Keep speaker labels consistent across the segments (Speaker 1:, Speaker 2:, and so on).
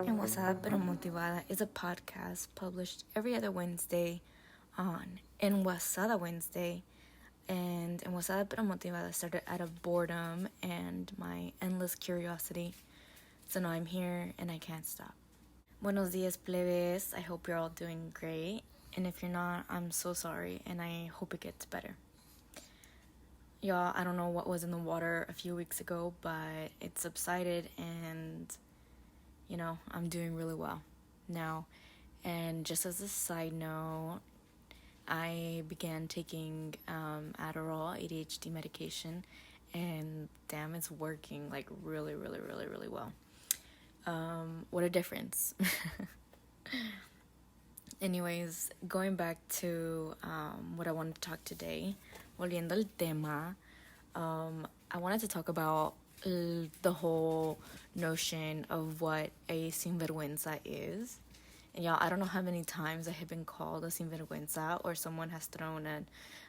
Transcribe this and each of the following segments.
Speaker 1: Enguasada pero Motivada is a podcast published every other Wednesday on Enguasada Wednesday. And Enguasada pero Motivada started out of boredom and my endless curiosity. So now I'm here and I can't stop. Buenos dias, plebes. I hope you're all doing great. And if you're not, I'm so sorry and I hope it gets better. Y'all, I don't know what was in the water a few weeks ago, but it subsided and, I'm doing really well now. And just as a side note, I began taking Adderall, ADHD medication, and damn, it's working like really, really, really, really well. What a difference. Anyways, going back to what I wanted to talk today, volviendo al tema, I wanted to talk about the whole notion of what a sinvergüenza is. And y'all, I don't know how many times I have been called a sinvergüenza or someone has thrown an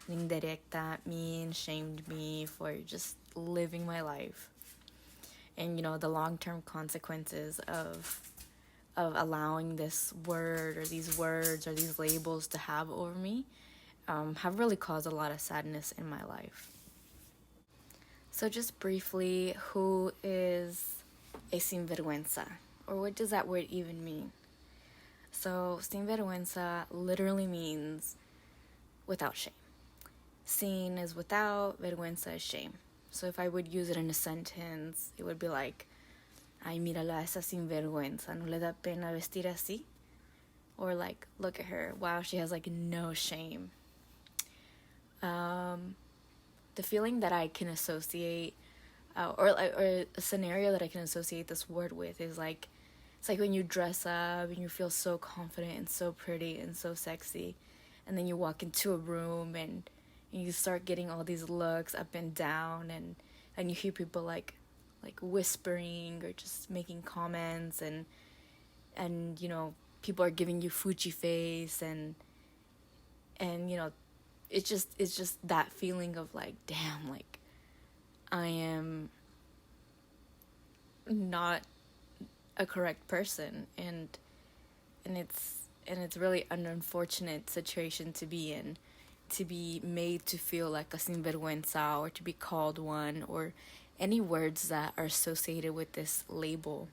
Speaker 1: indirecta at me and shamed me for just living my life. And, the long-term consequences of allowing this word or these words or these labels to have over me have really caused a lot of sadness in my life. So just briefly, who is a sinvergüenza? Or what does that word even mean? So sinvergüenza literally means without shame. Sin is without, vergüenza is shame. So if I would use it in a sentence, it would be like, ay, mírala a esa sinvergüenza, no le da pena vestir así? Or like, look at her, wow, she has like no shame. The feeling that I can associate, or a scenario that I can associate this word with is like, it's like when you dress up and you feel so confident and so pretty and so sexy, and then you walk into a room and you start getting all these looks up and down, and you hear people like whispering or just making comments, and people are giving you Fuji face, and it's just that feeling of like, damn, like I am not a correct person, and it's really an unfortunate situation to be in, to be made to feel like a sinvergüenza or to be called one, or any words that are associated with this label.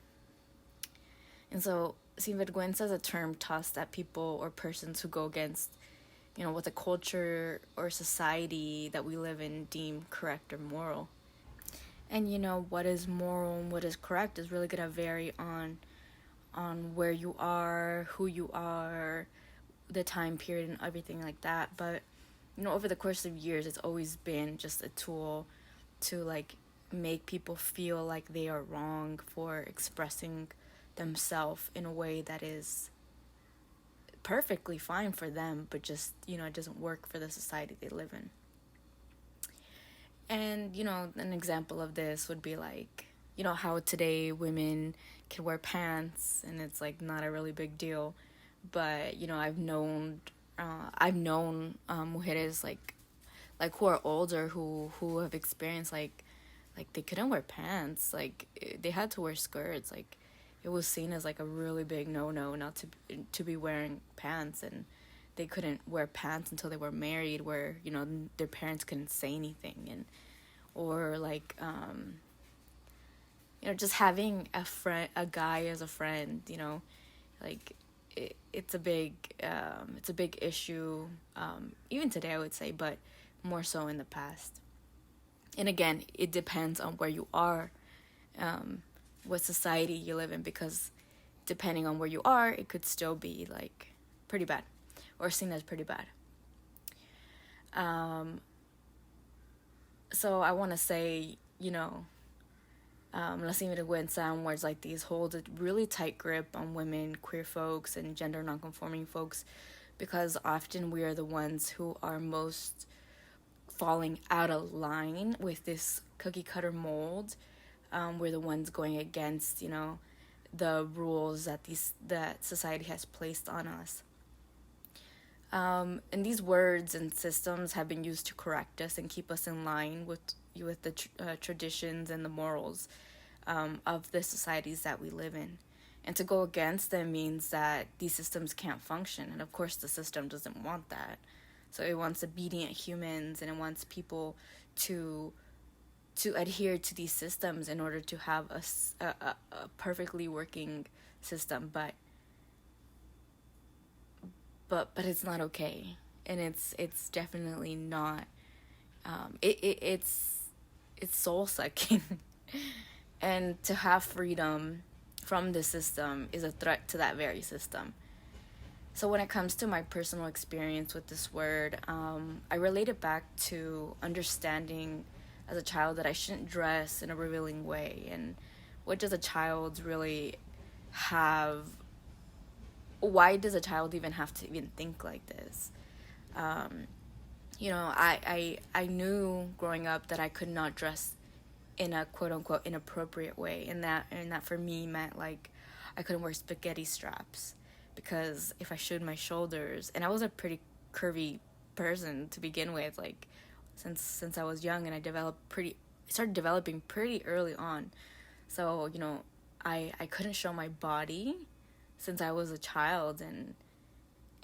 Speaker 1: And so sinvergüenza is a term tossed at people or persons who go against what the culture or society that we live in deem correct or moral. And what is moral and what is correct is really going to vary on where you are, who you are, the time period and everything like that. But over the course of years, it's always been just a tool to like make people feel like they are wrong for expressing themselves in a way that is perfectly fine for them, but just it doesn't work for the society they live in. And an example of this would be like how today women can wear pants and it's like not a really big deal, but I've known mujeres like who are older who have experienced like they couldn't wear pants, like they had to wear skirts, like it was seen as like a really big no not to be wearing pants, and they couldn't wear pants until they were married, where their parents couldn't say anything, and or like just having a guy as a friend, like it's a big issue, even today I would say, but more so in the past. And again, it depends on where you are, what society you live in, because depending on where you are, it could still be like pretty bad or seen as pretty bad. So I want to say, La Sinvergüenza and words like these hold a really tight grip on women, queer folks, and gender nonconforming folks, because often we are the ones who are most falling out of line with this cookie cutter mold. We're the ones going against, the rules that society has placed on us. And these words and systems have been used to correct us and keep us in line with the traditions and the morals of the societies that we live in. And to go against them means that these systems can't function. And of course, the system doesn't want that. So it wants obedient humans, and it wants people to adhere to these systems in order to have a perfectly working system. But it's not okay, and it's definitely not. It's soul sucking, and to have freedom from the system is a threat to that very system. So when it comes to my personal experience with this word, I relate it back to understanding as a child that I shouldn't dress in a revealing way. And what does a child really have? Why does a child even have to even think like this? I knew growing up that I could not dress in a quote unquote inappropriate way, and that for me meant like I couldn't wear spaghetti straps, because if I showed my shoulders, and I was a pretty curvy person to begin with, like since I was young, and I started developing pretty early on. So, I couldn't show my body since I was a child, and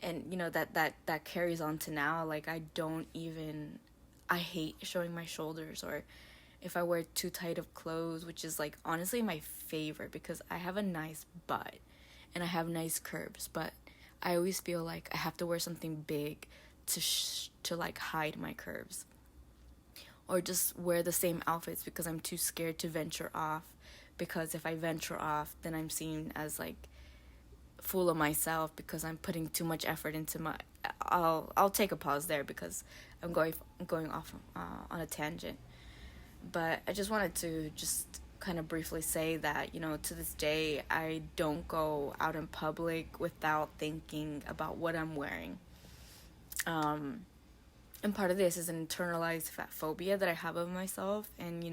Speaker 1: that carries on to now. Like I hate showing my shoulders, or if I wear too tight of clothes, which is like honestly my favorite, because I have a nice butt and I have nice curves, but I always feel like I have to wear something big to like hide my curves, or just wear the same outfits because I'm too scared to venture off, because if I venture off, then I'm seen as like fool of myself because I'm putting too much effort into my. I'll take a pause there because I'm going off on a tangent. But I just wanted to just kind of briefly say that, to this day, I don't go out in public without thinking about what I'm wearing. And part of this is an internalized fat phobia that I have of myself, and,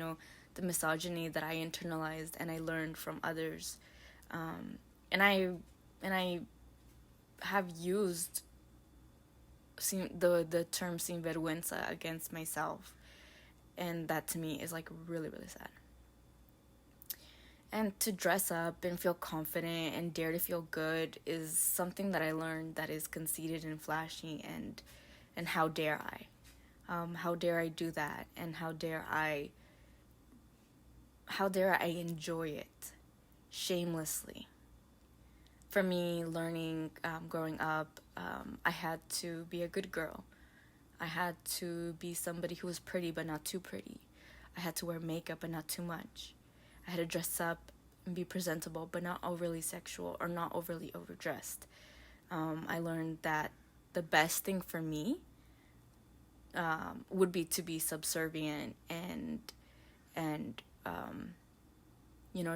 Speaker 1: the misogyny that I internalized and I learned from others. And I have used the term sin vergüenza against myself. And that to me is like really, really sad. And to dress up and feel confident and dare to feel good is something that I learned that is conceited and flashy, and how dare I? How dare I do that? And how dare I enjoy it shamelessly? For me, learning, growing up, I had to be a good girl. I had to be somebody who was pretty but not too pretty. I had to wear makeup but not too much. I had to dress up and be presentable but not overly sexual or not overly overdressed. I learned that the best thing for me would be to be subservient and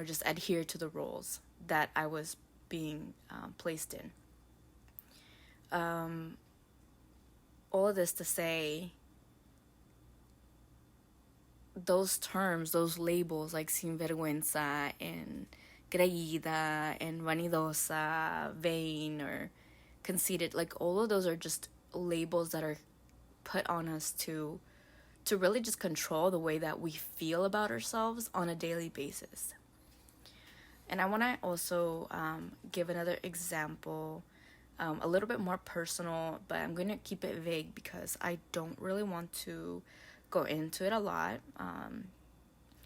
Speaker 1: just adhere to the roles that I was being placed in. All of this to say, those terms, those labels like sinvergüenza and creída and vanidosa, vain, or conceited, like all of those are just labels that are put on us to really just control the way that we feel about ourselves on a daily basis. And I want to also give another example, a little bit more personal, but I'm going to keep it vague because I don't really want to go into it a lot.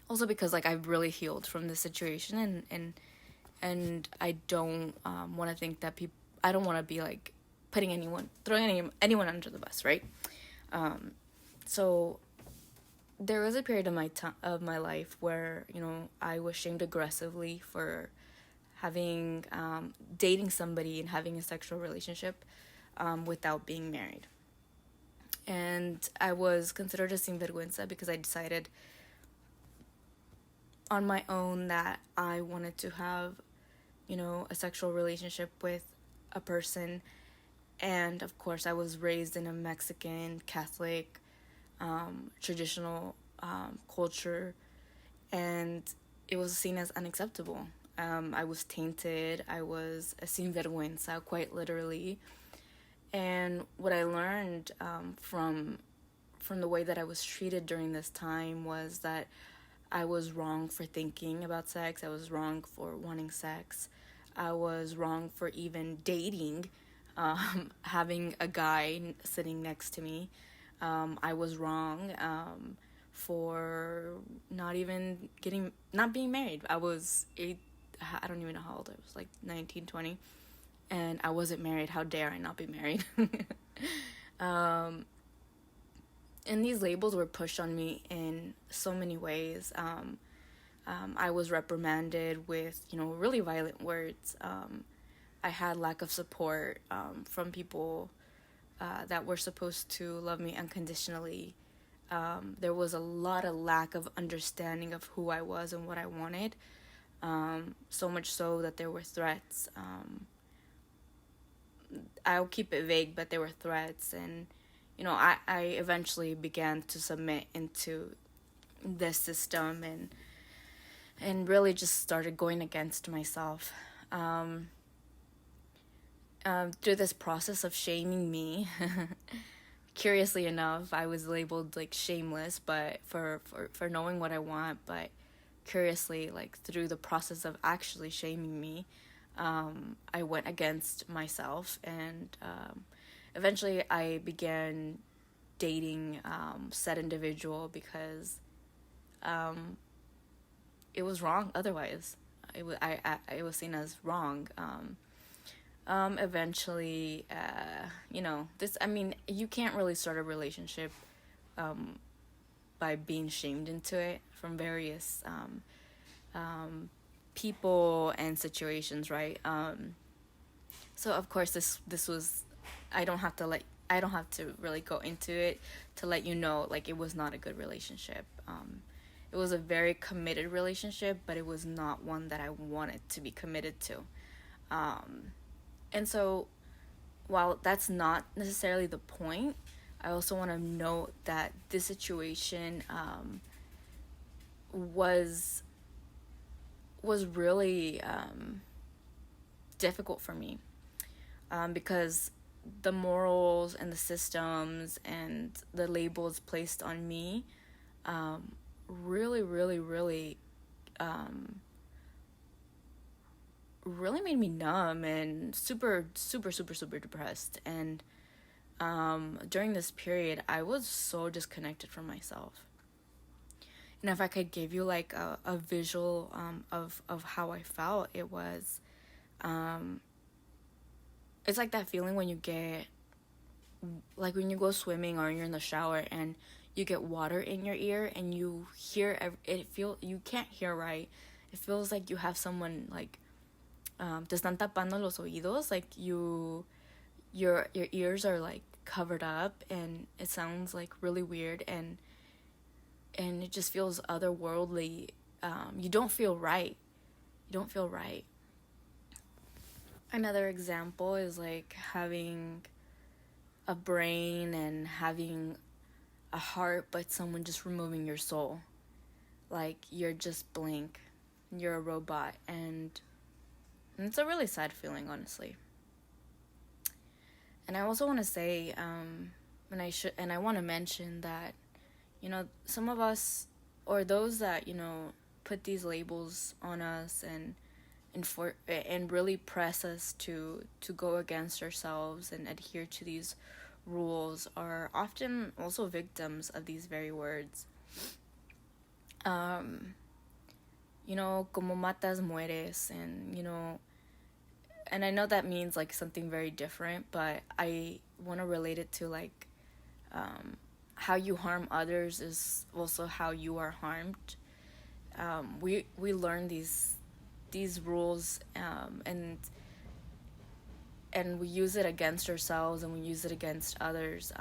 Speaker 1: Also because like I've really healed from this situation, and I don't want to think that I don't want to be like throwing anyone under the bus, right? So there was a period of my life where, I was shamed aggressively for having, dating somebody and having a sexual relationship without being married. And I was considered a sinvergüenza because I decided on my own that I wanted to have, a sexual relationship with a person. And of course, I was raised in a Mexican Catholic traditional culture, and it was seen as unacceptable. I was tainted. I was a sinvergüenza, quite literally. And what I learned from the way that I was treated during this time was that I was wrong for thinking about sex. I was wrong for wanting sex. I was wrong for even dating, having a guy sitting next to me. I was wrong for not being married. I don't even know how old I was, like 19, 20. And I wasn't married. How dare I not be married? And these labels were pushed on me in so many ways. I was reprimanded with, really violent words. I had lack of support from people that were supposed to love me unconditionally. There was a lot of lack of understanding of who I was and what I wanted. So much so that there were threats. I'll keep it vague, but there were threats. And, I eventually began to submit into this system and really just started going against myself. Through this process of shaming me, curiously enough, I was labeled like shameless, but for knowing what I want. But curiously, like through the process of actually shaming me, I went against myself, and eventually I began dating said individual because it was wrong otherwise. It was seen as wrong. Eventually, you can't really start a relationship by being shamed into it from various people and situations, right? So of course this was, I don't have to really go into it to let you know, like, it was not a good relationship. It was a very committed relationship, but it was not one that I wanted to be committed to. And so, while that's not necessarily the point, I also want to note that this situation was really difficult for me, because the morals and the systems and the labels placed on me really, really, really really made me numb and super, super, super, super depressed. And during this period, I was so disconnected from myself. And if I could give you like a visual of how I felt, it was, it's like that feeling when you get, like when you go swimming or you're in the shower and you get water in your ear and you hear, you can't hear right. It feels like you have someone like, te están tapando los oídos, like your ears are like covered up, and it sounds like really weird, and it just feels otherworldly. You don't feel right. Another example is like having a brain and having a heart, but someone just removing your soul. Like, you're just blank. You're a robot, and it's a really sad feeling, honestly. And I also want to say, I want to mention that, some of us, or those that, put these labels on us and really press us to go against ourselves and adhere to these rules, are often also victims of these very words. Como matas mueres, and I know that means like something very different, but I want to relate it to like how you harm others is also how you are harmed. We learn these rules, and we use it against ourselves, and we use it against others.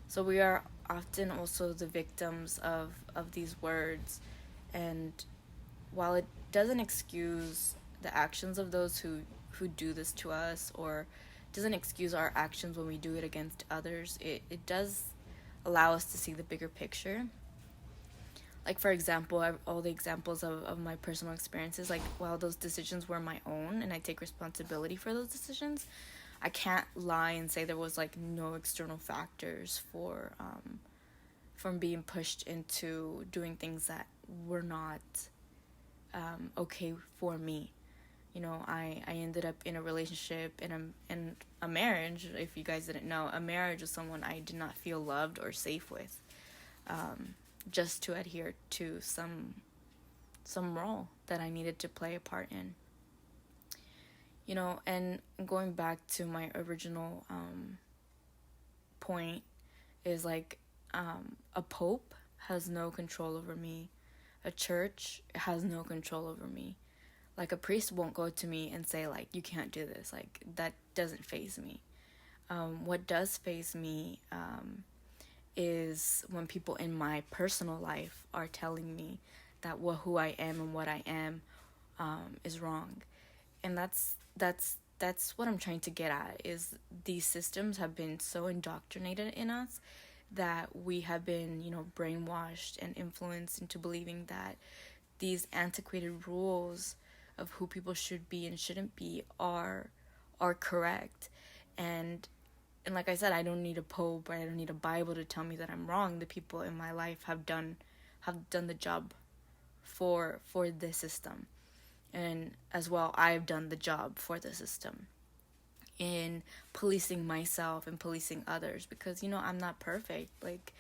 Speaker 1: So we are often also the victims of these words. And while it doesn't excuse the actions of those who do this to us, or doesn't excuse our actions when we do it against others, it does allow us to see the bigger picture. Like, for example, all the examples of my personal experiences, like, while those decisions were my own and I take responsibility for those decisions, I can't lie and say there was like no external factors from being pushed into doing things that were not okay for me. I ended up in a relationship, in a marriage. If you guys didn't know, a marriage with someone I did not feel loved or safe with, just to adhere to some role that I needed to play a part in. And going back to my original point is like, a pope has no control over me. A church has no control over me. Like, a priest won't go to me and say, like, you can't do this. Like, that doesn't faze me. What does faze me is when people in my personal life are telling me that who I am and what I am is wrong. And that's what I'm trying to get at, is these systems have been so indoctrinated in us that we have been, brainwashed and influenced into believing that these antiquated rules of who people should be and shouldn't be are correct. And like I said, I don't need a pope, or I don't need a Bible to tell me that I'm wrong. The people in my life have done the job for this system. And as well, I've done the job for the system in policing myself and policing others, because I'm not perfect. Like,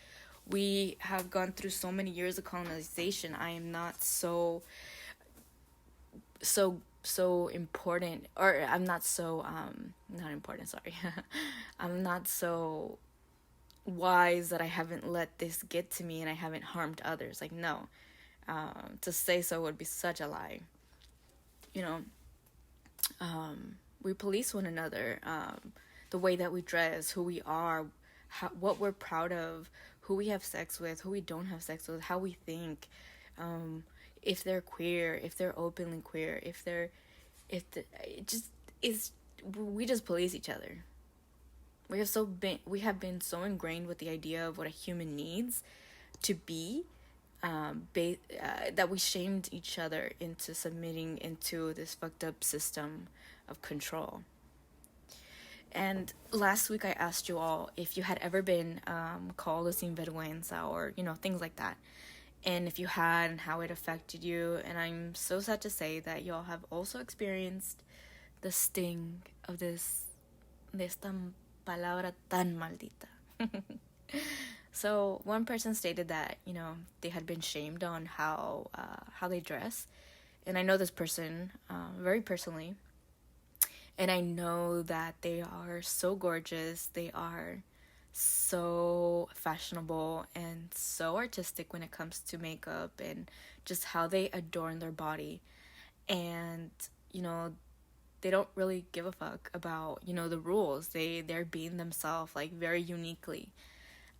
Speaker 1: we have gone through so many years of colonization. I am not so important, or I'm not so not important, sorry. I'm not so wise that I haven't let this get to me and I haven't harmed others. Like, no. To say so would be such a lie. We police one another, the way that we dress, who we are, what we're proud of, who we have sex with, who we don't have sex with, how we think, if they're queer, if they're openly queer, we just police each other. We have been so ingrained with the idea of what a human needs to be, that we shamed each other into submitting into this fucked up system of control. And last week I asked you all if you had ever been called a sinvergüenza, or things like that, and if you had, and how it affected you. And I'm so sad to say that y'all have also experienced the sting of de esta palabra tan maldita. So one person stated that they had been shamed on how they dress, and I know this person very personally. And I know that they are so gorgeous, they are so fashionable and so artistic when it comes to makeup and just how they adorn their body. And, they don't really give a fuck about, the rules. They're being themselves, like, very uniquely.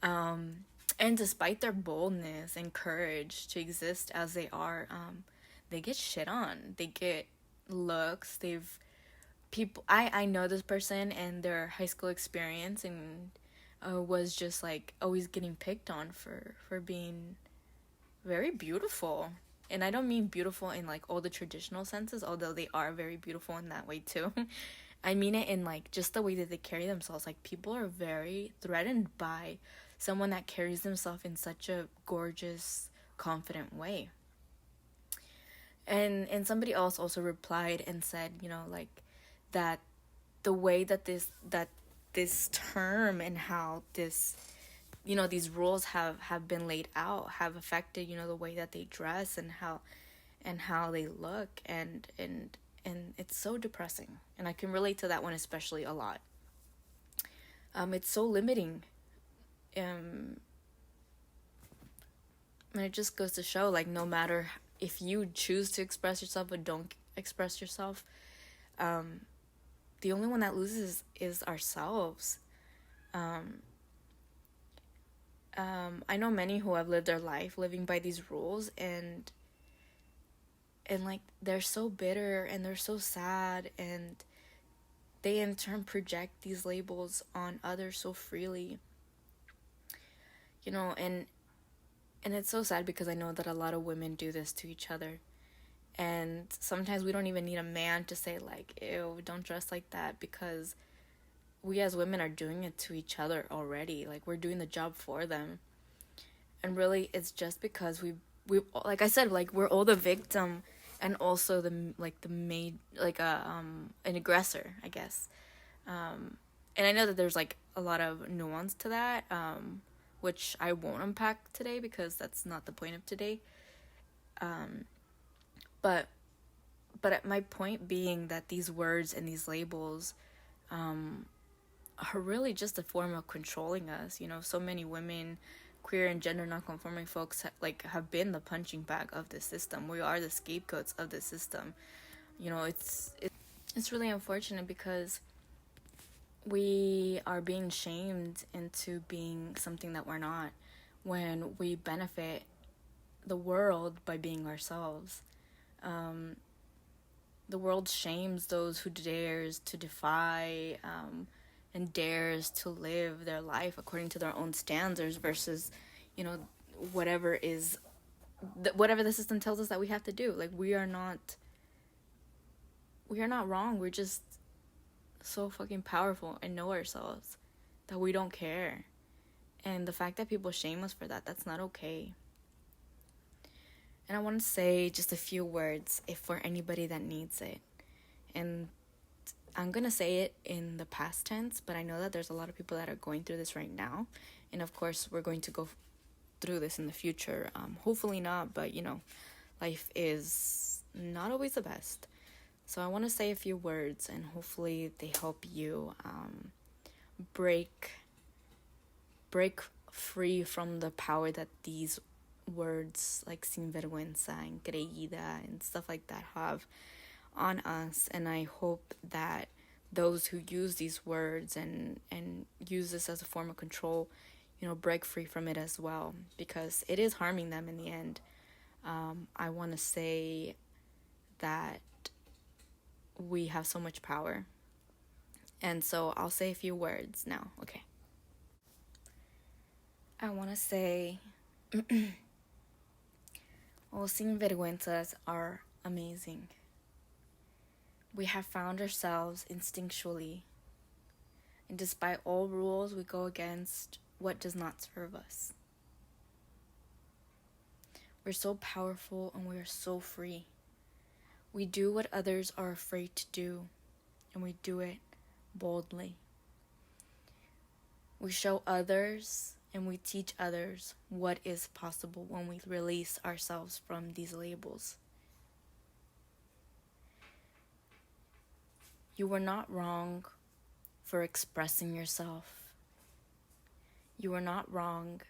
Speaker 1: And despite their boldness and courage to exist as they are, they get shit on. They get looks. I know this person, and their high school experience and was just like always getting picked on for being very beautiful. And I don't mean beautiful in like all the traditional senses, although they are very beautiful in that way too. I mean it in like just the way that they carry themselves. Like, people are very threatened by someone that carries themselves in such a gorgeous, confident way. And somebody else also replied and said, like, that the way that this term and how this, these rules have been laid out have affected, the way that they dress and how they look, and it's so depressing. And I can relate to that one especially a lot. It's so limiting. And it just goes to show, like, no matter if you choose to express yourself or don't express yourself, the only one that loses is ourselves. I know many who have lived their life living by these rules, and like, they're so bitter and they're so sad, and they in turn project these labels on others so freely. And it's so sad, because I know that a lot of women do this to each other. And sometimes we don't even need a man to say, like, ew, don't dress like that, because we as women are doing it to each other already. Like, we're doing the job for them. And really, it's just because we, like I said, like we're all the victim and also the made, like an aggressor, I guess. And I know that there's like a lot of nuance to that, which I won't unpack today because that's not the point of today. But my point being that these words and these labels are really just a form of controlling us. You know, so many women, queer and gender non-conforming folks have been the punching bag of this system. We are the scapegoats of this system. You know, it's really unfortunate because we are being shamed into being something that we're not, when we benefit the world by being ourselves. The world shames those who dares to defy and dares to live their life according to their own standards versus, you know, whatever the system tells us that we have to do. Like, we are not wrong. We're just so fucking powerful and know ourselves that we don't care. And the fact that people shame us for that, that's not okay. And I want to say just a few words if for anybody that needs it. And I'm going to say it in the past tense, but I know that there's a lot of people that are going through this right now. And of course, we're going to go through this in the future. Hopefully not, but you know, life is not always the best. So I want to say a few words and hopefully they help you break free from the power that these words like sinvergüenza and creída and stuff like that have on us. And I hope that those who use these words and use this as a form of control, you know, break free from it as well, because it is harming them in the end. I want to say that we have so much power. And so I'll say a few words now, okay? I want to say, well, sinvergüenzas are amazing. We have found ourselves instinctually, and despite all rules, we go against what does not serve us. We're so powerful and we are so free. We do what others are afraid to do, and we do it boldly. We show others and we teach others what is possible when we release ourselves from these labels. You were not wrong for expressing yourself. You were not wrong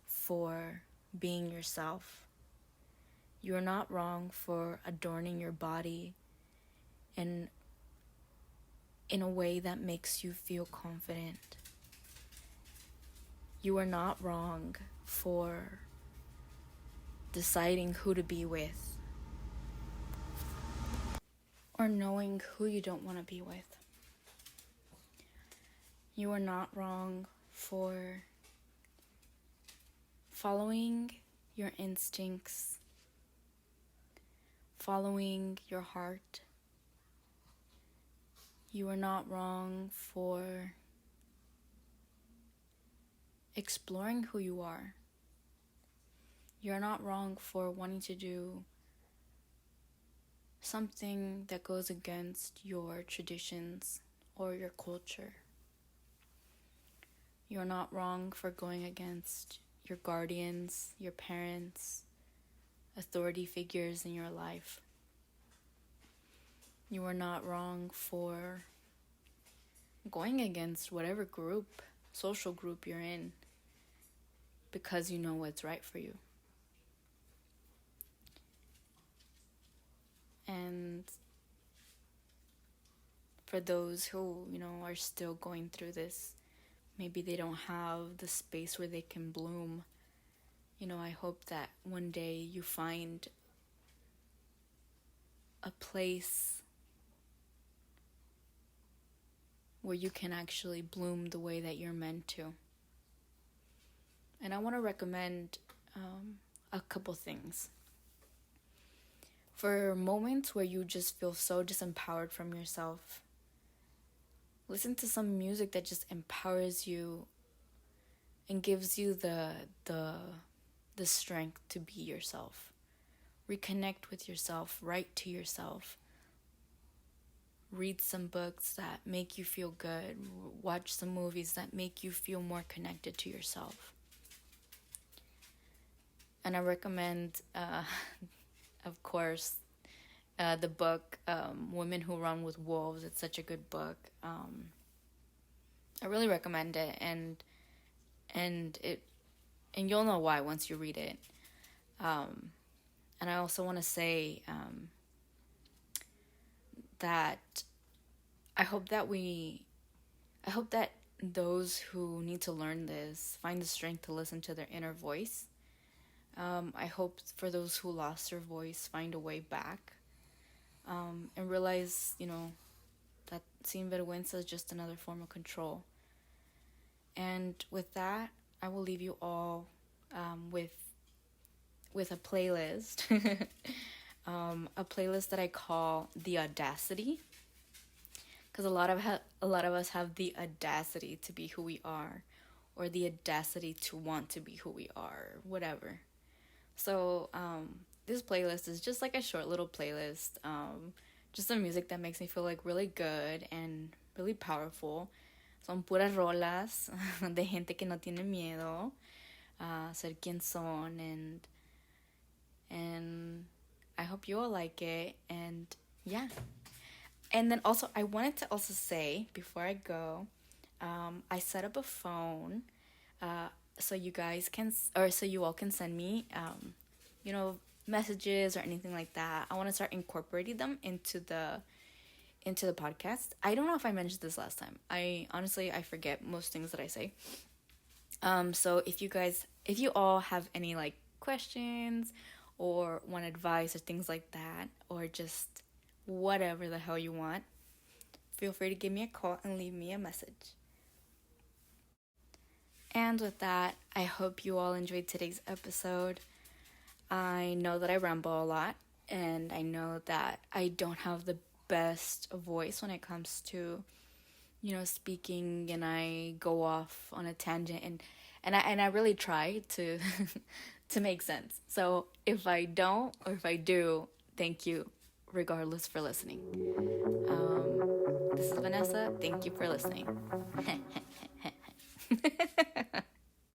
Speaker 1: for being yourself. You are not wrong for adorning your body in a way that makes you feel confident. You are not wrong for deciding who to be with or knowing who you don't want to be with. You are not wrong for following your instincts, following your heart. You are not wrong for exploring who you are. You're not wrong for wanting to do something that goes against your traditions or your culture. You're not wrong for going against your guardians, your parents, authority figures in your life. You are not wrong for going against whatever group, social group you're in, because you know what's right for you. And for those who, you know, are still going through this, maybe they don't have the space where they can bloom. You know, I hope that one day you find a place where you can actually bloom the way that you're meant to. And I want to recommend a couple things. For moments where you just feel so disempowered from yourself, listen to some music that just empowers you and gives you the the strength to be yourself. Reconnect with yourself, write to yourself, read some books that make you feel good, watch some movies that make you feel more connected to yourself. And I recommend, of course, the book Women Who Run with Wolves. It's such a good book. I really recommend it, and you'll know why once you read it. And I also want to say that I hope that those who need to learn this find the strength to listen to their inner voice. I hope for those who lost their voice find a way back, and realize, that sin vergüenza is just another form of control. And with that, I will leave you all with a playlist, a playlist that I call the Audacity, because a lot of us have the audacity to be who we are, or the audacity to want to be who we are, whatever. So this playlist is just like a short little playlist, just some music that makes me feel like really good and really powerful. Son puras rolas de gente que no tiene miedo a ser quien son, and I hope you all like it. And yeah, and then also I wanted to also say before I go, I set up a phone so you guys can, or so you all can send me messages or anything like that. I want to start incorporating them into the podcast. I don't know if I mentioned this last time. I forget most things that I say. So if you all have any like questions or want advice or things like that, or just whatever the hell you want, feel free to give me a call and leave me a message. And with that, I hope you all enjoyed today's episode. I know that I ramble a lot, and I know that I don't have the best voice when it comes to, speaking, and I go off on a tangent, and I really try to to make sense. So if I don't, or if I do, thank you regardless for listening. This is Vanessa. Thank you for listening.